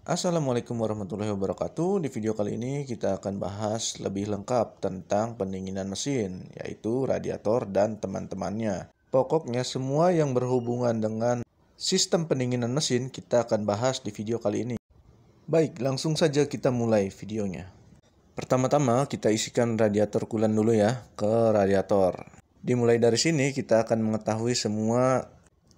Assalamualaikum warahmatullahi wabarakatuh. Di video kali ini kita akan bahas lebih lengkap tentang pendinginan mesin, yaitu radiator dan teman-temannya. Pokoknya semua yang berhubungan dengan sistem pendinginan mesin kita akan bahas di video kali ini. Baik, langsung saja kita mulai videonya. Pertama-tama kita isikan radiator coolant dulu ya ke radiator. Dimulai dari sini kita akan mengetahui semua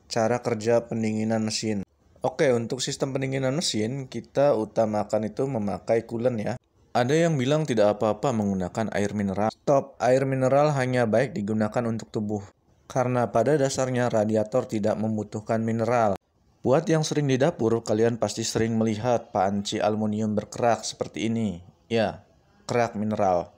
cara kerja pendinginan mesin. Oke, untuk sistem pendinginan mesin, kita utamakan itu memakai coolant ya. Ada yang bilang tidak apa-apa menggunakan air mineral. Stop, air mineral hanya baik digunakan untuk tubuh. Karena pada dasarnya radiator tidak membutuhkan mineral. Buat yang sering di dapur, kalian pasti sering melihat panci aluminium berkerak seperti ini. Ya, kerak mineral.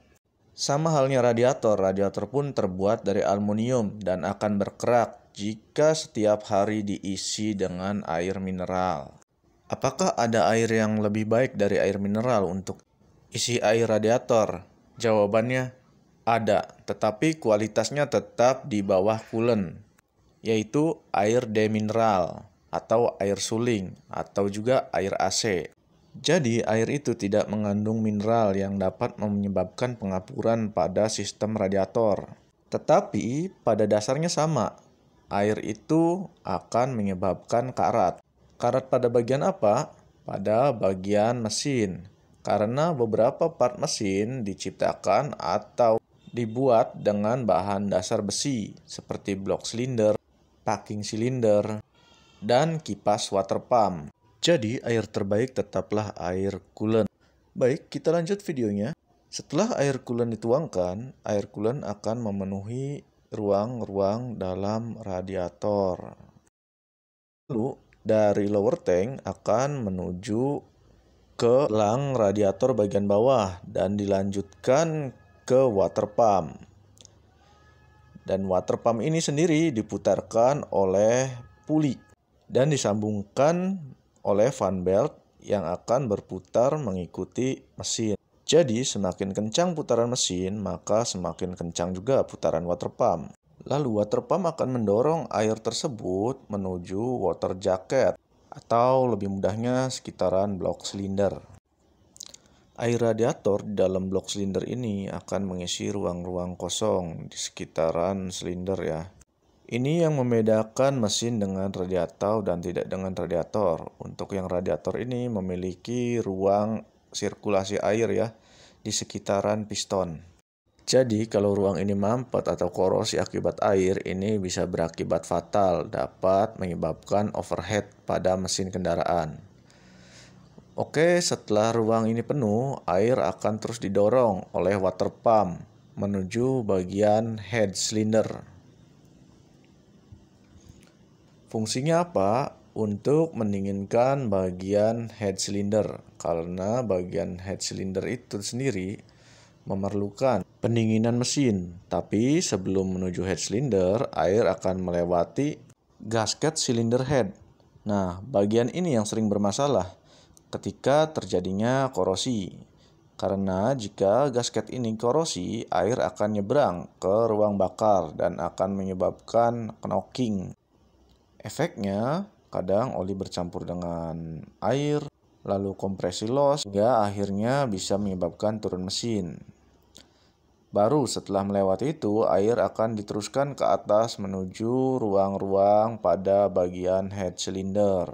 Sama halnya radiator pun terbuat dari aluminium dan akan berkerak jika setiap hari diisi dengan air mineral. Apakah ada air yang lebih baik dari air mineral untuk isi air radiator? Jawabannya ada, tetapi kualitasnya tetap di bawah coolant, yaitu air demineral atau air suling atau juga air AC. Jadi, air itu tidak mengandung mineral yang dapat menyebabkan pengapuran pada sistem radiator. Tetapi, pada dasarnya sama. Air itu akan menyebabkan karat. Karat pada bagian apa? Pada bagian mesin. Karena beberapa part mesin diciptakan atau dibuat dengan bahan dasar besi, seperti blok silinder, packing silinder, dan kipas water pump. Jadi, air terbaik tetaplah air coolant. Baik, kita lanjut videonya. Setelah air coolant dituangkan, air coolant akan memenuhi ruang-ruang dalam radiator. Lalu, dari lower tank akan menuju ke elang radiator bagian bawah dan dilanjutkan ke water pump. Dan water pump ini sendiri diputarkan oleh puli dan disambungkan oleh fan belt yang akan berputar mengikuti mesin. Jadi, semakin kencang putaran mesin, maka semakin kencang juga putaran water pump. Lalu, water pump akan mendorong air tersebut menuju water jacket, atau lebih mudahnya sekitaran blok silinder. Air radiator di dalam blok silinder ini akan mengisi ruang-ruang kosong di sekitaran silinder ya. Ini yang membedakan mesin dengan radiator dan tidak dengan radiator. Untuk yang radiator ini memiliki ruang sirkulasi air ya di sekitaran piston. Jadi kalau ruang ini mampet atau korosi akibat air, ini bisa berakibat fatal, dapat menyebabkan overheat pada mesin kendaraan. Oke, setelah ruang ini penuh, air akan terus didorong oleh water pump menuju bagian head cylinder. Fungsinya apa? Untuk mendinginkan bagian head cylinder, karena bagian head cylinder itu sendiri memerlukan pendinginan mesin. Tapi sebelum menuju head cylinder, air akan melewati gasket cylinder head. Nah, bagian ini yang sering bermasalah ketika terjadinya korosi. Karena jika gasket ini korosi, air akan nyebrang ke ruang bakar dan akan menyebabkan knocking. Efeknya, kadang oli bercampur dengan air, lalu kompresi loss, hingga akhirnya bisa menyebabkan turun mesin. Baru setelah melewati itu, air akan diteruskan ke atas menuju ruang-ruang pada bagian head cylinder.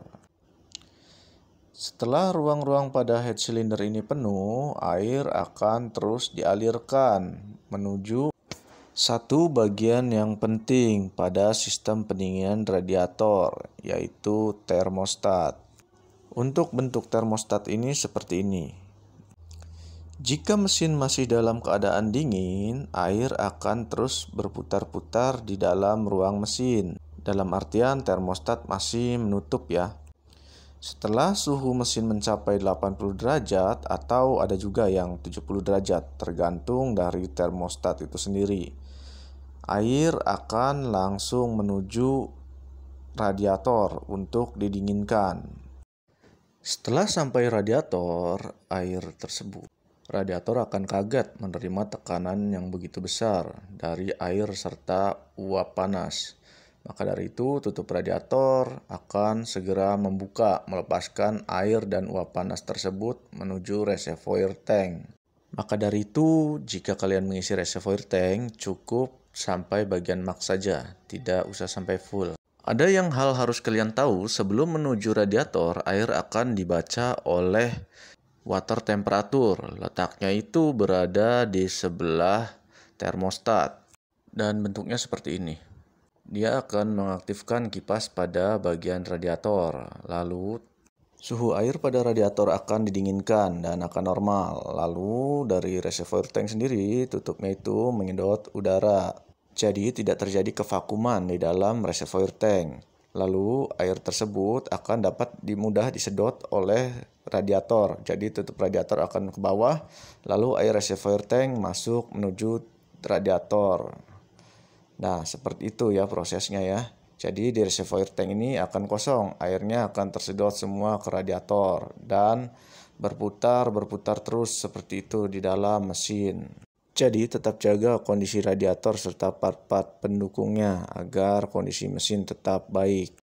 Setelah ruang-ruang pada head cylinder ini penuh, air akan terus dialirkan menuju satu bagian yang penting pada sistem pendinginan radiator, yaitu termostat. Untuk bentuk termostat ini seperti ini. Jika mesin masih dalam keadaan dingin, air akan terus berputar-putar di dalam ruang mesin. Dalam artian termostat masih menutup ya. Setelah suhu mesin mencapai 80 derajat atau ada juga yang 70 derajat, tergantung dari termostat itu sendiri. Air akan langsung menuju radiator untuk didinginkan. Setelah sampai radiator, radiator akan kaget menerima tekanan yang begitu besar dari air serta uap panas. Maka dari itu, tutup radiator akan segera melepaskan air dan uap panas tersebut menuju reservoir tank. Maka dari itu, jika kalian mengisi reservoir tank, cukup sampai bagian max saja, tidak usah sampai full. Ada yang harus kalian tahu, sebelum menuju radiator, air akan dibaca oleh water temperature. Letaknya itu berada di sebelah termostat dan bentuknya seperti ini. Dia akan mengaktifkan kipas pada bagian radiator. Lalu suhu air pada radiator akan didinginkan dan akan normal. Lalu dari reservoir tank sendiri, tutupnya itu menyedot udara. Jadi tidak terjadi kevakuman di dalam reservoir tank. Lalu air tersebut akan dapat mudah disedot oleh radiator. Jadi tutup radiator akan ke bawah, lalu air reservoir tank masuk menuju radiator. Nah, seperti itu ya prosesnya ya. Jadi di reservoir tank ini akan kosong, airnya akan tersedot semua ke radiator dan berputar terus seperti itu di dalam mesin. Jadi tetap jaga kondisi radiator serta part-part pendukungnya agar kondisi mesin tetap baik.